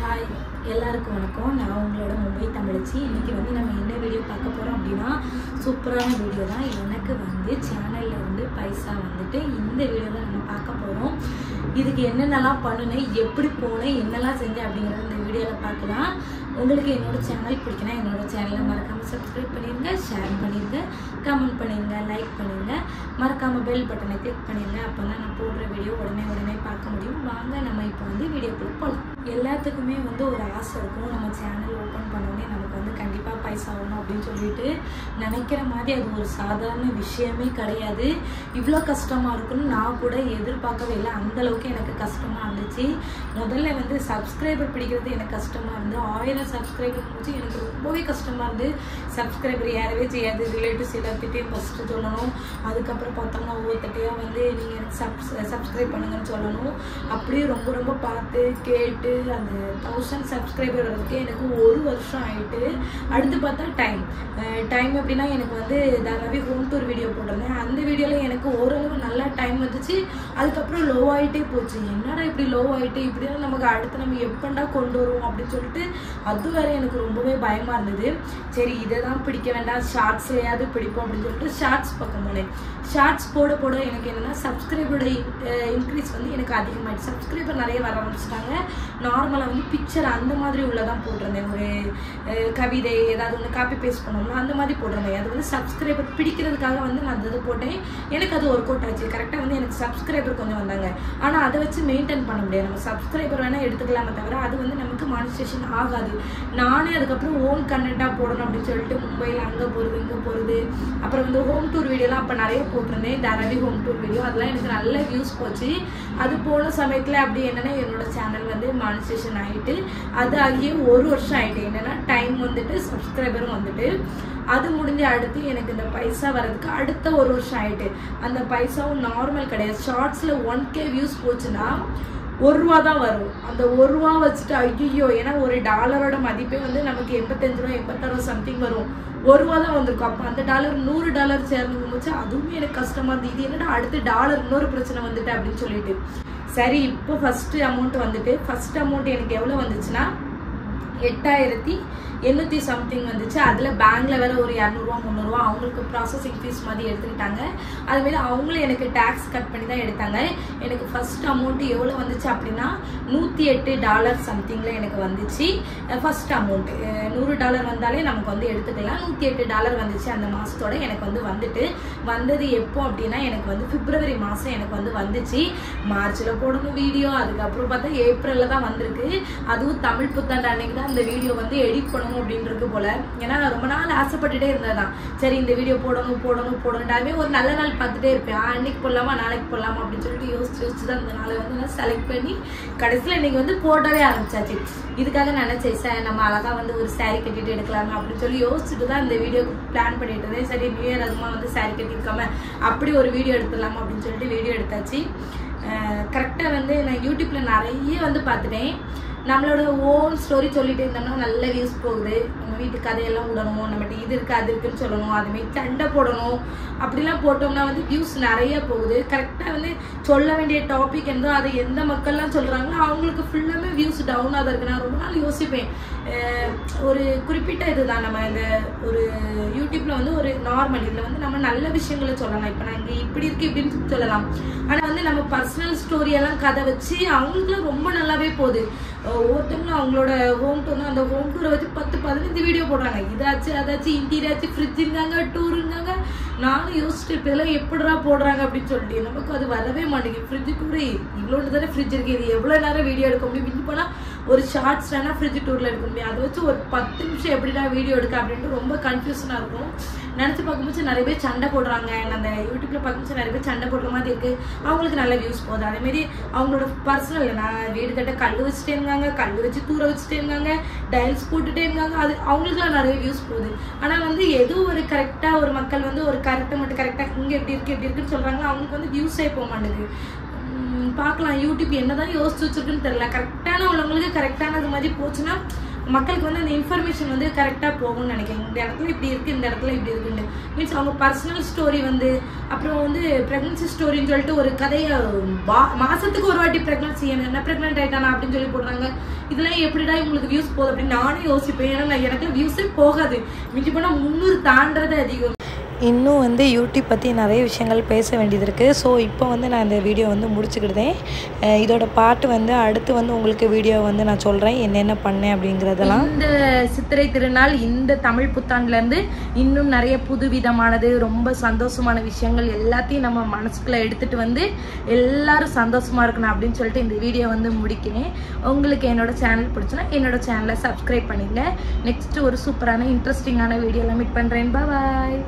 हाय எல்லாருக்கும் வணக்கம் நான் உங்களோட மும்பை தமிழச்சி இன்னைக்கு வந்து நம்ம என்ன வீடியோ பார்க்க போறோம் அப்படினா சூப்பரான வீடியோ தான் எனக்கு வந்து சேனல்ல இருந்து பைசா வந்துட்டு இந்த வீடியோல நம்ம பார்க்க போறோம் இதுக்கு என்னென்னலாம் பண்ணனும் எப்படி போனேன் என்னெல்லாம் செஞ்சேன் அப்படிங்கறத இந்த வீடியோல பார்க்கலாம் உங்களுக்கு என்னோட சேனல் பிடிக்குனா என்னோட சேனலை மறக்காம சப்ஸ்கிரைப் பண்ணிருங்க ஷேர் பண்ணிருங்க கமெண்ட் பண்ணிருங்க லைக் பண்ணுங்க மறக்காம பெல் பட்டனை கிளிக் பண்ணிருங்க அப்பதான் நான் போடுற வீடியோ உடனே பார்க்க முடியும் வாங்க நம்ம இப்போ வந்து வீடியோக்குள்ள போலாம் எல்லாத்துக்குமே வந்து ஒரு ஆசை இருக்கும் நம்ம சேனல் ஓபன் பண்ணோனே நமக்கு வந்து கண்டிப்பா பைசா வரணும் அப்படினு சொல்லிட்டு நினைக்கிற மாதிரி அது ஒரு சாதாரண விஷயமே கிடையாது இவ்ளோ கஷ்டமா இருக்குன்னு நான் கூட எதிர்பார்க்கவே இல்ல அந்த அளவுக்கு எனக்கு கஷ்டமா இருந்துச்சு முதல்ல வந்து சப்ஸ்கிரைபர் பிடிக்கிறது எனக்கு கஷ்டமா இருந்து 1000 சப்ஸ்கிரைபர் போச்சு எனக்கு ரொம்பவே கஷ்டமா இருந்து சப்ஸ்கிரைபர் யாரவே செய்யாது ரிலேட்டிவ்ஸ் எல்லாத்திட்டையும் ஃபர்ஸ்ட் சொல்லணும் அதுக்கு அப்புறம் பார்த்தோம்னா ஒவ்வொருத்தட்டையா வந்து நீங்க எனக்கு சப்ஸ்கிரைப் பண்ணுங்கன்னு சொல்லணும் அப்படியே ரொம்ப பார்த்து கேட்டு அந்த 1000 சப்ஸ்கிரைபர் வரதுக்கு எனக்கு ஒரு வருஷம் ஆயிட்டு அடுத்து பார்த்தா டைம் அப்படினா எனக்கு வந்து தாராவி ஹோம் டூர் வீடியோ போடுறேன் அந்த வீடியோல எனக்கு ஓரளவு நல்ல டைம் வந்துச்சு அதுக்கு அப்புறம் லோ ஆயிட்டே போச்சு என்னடா இப்படி லோ ஆயிட்டே இப்படி நமக்கு அடுத்து நம்ம எப்பண்டா கொண்டு வருவோம் அப்படி சொல்லிட்டு அது வரை எனக்கு ரொம்பவே பயமா இருந்தது சரி இத தான் பிடிக்க வேண்டாம் ஷார்ட்ஸ்லயாவது பிடிப்போம் அப்படி சொல்லிட்டு ஷார்ட்ஸ் பக்கம் போனேன் ஷார்ட்ஸ் போட எனக்கு என்னன்னா சப்ஸ்கிரைபரோட இன்க்ரீஸ் வந்து எனக்கு அதிகமாயிடுச்சு சப்ஸ்கிரைபர் நிறைய வர ஆரம்பிச்சிட்டாங்க நார்மலா வந்து பிக்சர் அந்த மாதிரி உள்ளதான் போடுறேன் ஒரு கவிதை ஏதாவது ஒன்று காப்பி பேஸ்ட் பண்ணோம்னா அந்த மாதிரி போடுறேன் அது வந்து சப்ஸ்கிரைபர் பிடிக்கிறதுக்காக வந்து நான் அது போட்டேன் எனக்கு அது ஒர்க் அவுட் ஆச்சு கரெக்டாக வந்து எனக்கு சப்ஸ்கிரைபர் கொஞ்சம் வந்தாங்க ஆனால் அதை வச்சு மெயின்டைன் பண்ண முடியாது நம்ம சப்ஸ்கிரைபர் வேணா எடுத்துக்கலாமே தவிர அது வந்து நமக்கு மானிட்டேஷன் ஆகாது நானே அதுக்கப்புறம் ஓன் கண்டென்ட்டாக போடணும் அப்படின்னு சொல்லிட்டு மும்பையில் அங்கே போகிறது இங்கே போகிறது அப்புறம் வந்து ஹோம் டூர் வீடியோலாம் அப்போ நிறைய போட்டிருந்தேன் தாராவி ஹோம் டூர் வீடியோ அதெல்லாம் எனக்கு நல்ல வியூஸ் போச்சு அது போன சமயத்தில் அப்படி என்னன்னா என்னோட சேனல் வந்து மானிட்டேஷன் ஆகிட்டு அது ஆகிய ஒரு வருஷம் ஆகிட்டு என்னன்னா டைம் வந்துட்டு சப்ஸ்கிரைபரும் வந்துட்டு அது முடிஞ்ச அடுத்து எனக்கு இந்த பைசா வரதுக்கு அடுத்த ஒரு வருஷம் ஆயிட்டு அந்த பைசாவும் நார்மல் கிடையாது ஷார்ட்ஸ்ல 1K வியூஸ் போச்சுன்னா ₹1 தான் வரும் அந்த ₹1 வச்சுட்டு ஐயோ ஏன்னா ஒரு டாலரோட மதிப்பே வந்து நமக்கு 85 ரூபா 86 ரூபா சம்திங் வரும் ₹1 தான் வந்திருக்கும் அப்போ அந்த டாலர் $100 சேர்ந்து போச்சு அதுவுமே எனக்கு கஷ்டமா இருந்தது இது என்னடா அடுத்து டாலர் இன்னொரு பிரச்சனை வந்துட்டு அப்படின்னு சொல்லிட்டு சரி இப்போ ஃபர்ஸ்ட் அமௌண்ட் வந்துட்டு ஃபர்ஸ்ட் அமௌண்ட் எனக்கு எவ்வளவு வந்துச்சுன்னா 8800 சம்திங் வந்துச்சு அதுல பேங்க்ல வேற ஒரு 200 ரூபா 300 ரூபா அவங்களுக்கு ப்ராசஸிங் ஃபீஸ் மாதிரி எடுத்துக்கிட்டாங்க அது மாதிரி அவங்களும் எனக்கு டாக்ஸ் கட் பண்ணி தான் எடுத்தாங்க எனக்கு ஃபர்ஸ்ட் அமௌண்ட் எவ்வளவு வந்துச்சு அப்படின்னா $108 சம்திங்ல எனக்கு வந்துச்சு ஃபர்ஸ்ட் அமௌண்ட் $100 வந்தாலே நமக்கு வந்து எடுத்துக்கலாம் $108 வந்துச்சு அந்த மாசத்தோட எனக்கு வந்து வந்துட்டு வந்தது எப்போ அப்படின்னா எனக்கு வந்து பிப்ரவரி மாசம் எனக்கு வந்து வந்துச்சு மார்ச்ல போடணும் வீடியோ அதுக்கப்புறம் பார்த்தா ஏப்ரல்ல தான் வந்திருக்கு அதுவும் தமிழ் புத்தாண்டு அன்னைக்கு தான் இந்த வீடியோ வந்து எடிட் பண்ணணும் அப்படின்றது போல ஏன்னா நான் ரொம்ப நாள் ஆசைப்பட்டுட்டே இருந்ததான் சரி இந்த வீடியோ போடணும்டாவே ஒரு நல்ல நாள் பார்த்துட்டே இருப்பேன் அன்னைக்கு போடலாமா நாளைக்கு போடலாமா அப்படின்னு சொல்லிட்டு யோசிச்சு தான் இந்த நாளை வந்து நான் செலக்ட் பண்ணி கடைசியில் இன்னைக்கு வந்து போடவே ஆரம்பிச்சாச்சு இதுக்காக நினைச்சேன் சார் நம்ம அழகா வந்து ஒரு சாரி கட்டிட்டு எடுக்கலாமா அப்படின்னு சொல்லி யோசிச்சுட்டு தான் இந்த வீடியோ பிளான் பண்ணிட்டு இருந்தேன் சரி நியூ இயர் அதுமா வந்து சாரி கட்டிருக்காம அப்படி ஒரு வீடியோ எடுத்துடலாமா அப்படின்னு சொல்லிட்டு வீடியோ எடுத்தாச்சு கரெக்டாக வந்து நான் யூடியூப்ல நிறைய வந்து பார்த்துட்டேன் நம்மளோட ஓன் ஸ்டோரி சொல்லிட்டு இருந்தோம்னா நல்ல வியூஸ் போகுது நம்ம வீட்டு கதையெல்லாம் விடணும் நம்மகிட்ட இது இருக்கு அது இருக்குன்னு சொல்லணும் அதுமாரி சண்டை போடணும் அப்படிலாம் போட்டோம்னா வந்து வியூஸ் நிறைய போகுது கரெக்டாக வந்து சொல்ல வேண்டிய டாபிக் இருந்தோ அதை எந்த மக்கள்லாம் சொல்றாங்களோ அவங்களுக்கு ஃபுல்லாமே வியூஸ் டவுனாக தான் இருக்கு நான் ரொம்ப நாள் யோசிப்பேன் ஒரு குறிப்பிட்ட இதுதான் நம்ம இந்த ஒரு யூடியூப்ல வந்து ஒரு நார்மல் இதில் வந்து நம்ம நல்ல விஷயங்களை சொல்லலாம் இப்போ நான் இங்கே இப்படி இருக்கு இப்படின்னு சொல்லலாம் ஆனால் வந்து நம்ம பர்சனல் ஸ்டோரி எல்லாம் கதை வச்சு அவங்களுக்குலாம் ரொம்ப நல்லாவே போகுது ஒவ்வொருத்தவங்களும் அவங்களோட ஹோம் டூர் அந்த ஹோம் டூரை வச்சு 10-15 வீடியோ போடுறாங்க இதாச்சு அதாச்சு இன்டீரியாச்சு ஃப்ரிட்ஜ் இருந்தாங்க டூர் இருந்தாங்க நானும் யோசிச்சுட்டு இப்போ இதெல்லாம் எப்படிடா போடுறாங்க அப்படின்னு சொல்லிட்டு நமக்கு அது வரவே மாட்டேங்குது ஃப்ரிட்ஜ் டூர் இவ்வளோன்னு தானே ஃப்ரிட்ஜ் இருக்கு இது எவ்வளோ நேரம் வீடியோ எடுக்க முடியும் இன்னும் போனால் ஒரு ஷார்ட்ஸ் வேணா ஃப்ரிட்ஜ் டூர்ல எடுக்க முடியும் அதை வச்சு ஒரு 10 நிமிஷம் எப்படிடா வீடியோ எடுக்க அப்படின்ட்டு ரொம்ப கன்ஃபியூஷனா இருக்கும் நினைச்சு பார்க்கும்போது நிறைய பேர் சண்டை போடுறாங்க அந்த யூடியூப்ல பார்க்கும்போது நிறைய பேர் சண்டை போடுற மாதிரி இருக்கு அவங்களுக்கு நல்ல வியூஸ் போகுது அதே மாதிரி அவங்களோட பர்சனல் நான் வீடு கட்ட கல் வச்சுட்டே இருந்தாங்க கல் வச்சு தூர வச்சுட்டே இருந்தாங்க டைல்ஸ் போட்டுட்டே இருந்தாங்க அது அவங்களுக்குலாம் நிறைய வியூஸ் போகுது ஆனா வந்து ஏதோ ஒரு கரெக்டா ஒரு மக்கள் வந்து ஒரு கரெக்டை மட்டும் கரெக்டா இங்க எப்படி இருக்குன்னு சொல்றாங்க அவங்களுக்கு வந்து வியூஸே போக மாட்டேங்குது பார்க்கலாம் யூடியூப் என்னதான் யோசிச்சு வச்சிருக்குன்னு தெரியல கரெக்டான உள்ளவங்களுக்கு கரெக்டானது மாதிரி போச்சுன்னா மக்களுக்கு வந்து அந்த இன்ஃபர்மேஷன் வந்து கரெக்டாக போகும்னு நினைக்கிறேன் இந்த இடத்துல இப்படி இருக்குது இந்த இடத்துல இப்படி இருக்குன்னு மீன்ஸ் அவங்க பர்சனல் ஸ்டோரி வந்து அப்புறம் வந்து ப்ரெக்னன்சி ஸ்டோரின்னு சொல்லிட்டு ஒரு கதையை மாசத்துக்கு ஒரு வாட்டி ப்ரெக்னன்சி என்ன ப்ரெக்னென்ட் ஆயிட்டானா அப்படின்னு சொல்லி போடுறாங்க. இதெல்லாம் எப்படிடா உங்களுக்கு வியூஸ் போகுது அப்படின்னு நானே யோசிப்பேன். ஏன்னா எனக்கு வியூஸே போகாது, மிஞ்சி போனால் 300 தாண்டது அதிகம். இன்னும் வந்து யூடியூப் பற்றி நிறைய விஷயங்கள் பேச வேண்டியது இருக்குது. ஸோ இப்போ வந்து நான் இந்த வீடியோ வந்து முடிச்சுக்கிட்டேன். இதோட பாட்டு வந்து அடுத்து வந்து உங்களுக்கு வீடியோ வந்து நான் சொல்கிறேன் என்னென்ன பண்ணேன் அப்படிங்கிறதெல்லாம். இந்த சித்திரை திருநாள், இந்த தமிழ் புத்தாண்டுலேருந்து இன்னும் நிறைய புது விதமானது ரொம்ப சந்தோஷமான விஷயங்கள் எல்லாத்தையும் நம்ம மனசுக்குள்ளே எடுத்துகிட்டு வந்து எல்லாரும் சந்தோஷமாக இருக்கணும் அப்படின்னு சொல்லிட்டு இந்த வீடியோ வந்து முடிக்கிறேன். உங்களுக்கு என்னோட சேனல் பிடிச்சுன்னா என்னோட சேனலை சப்ஸ்கிரைப் பண்ணிடுங்க. நெக்ஸ்ட்டு ஒரு சூப்பரான இன்ட்ரெஸ்டிங்கான வீடியோவில் மீட் பண்ணுறேன். பாய்.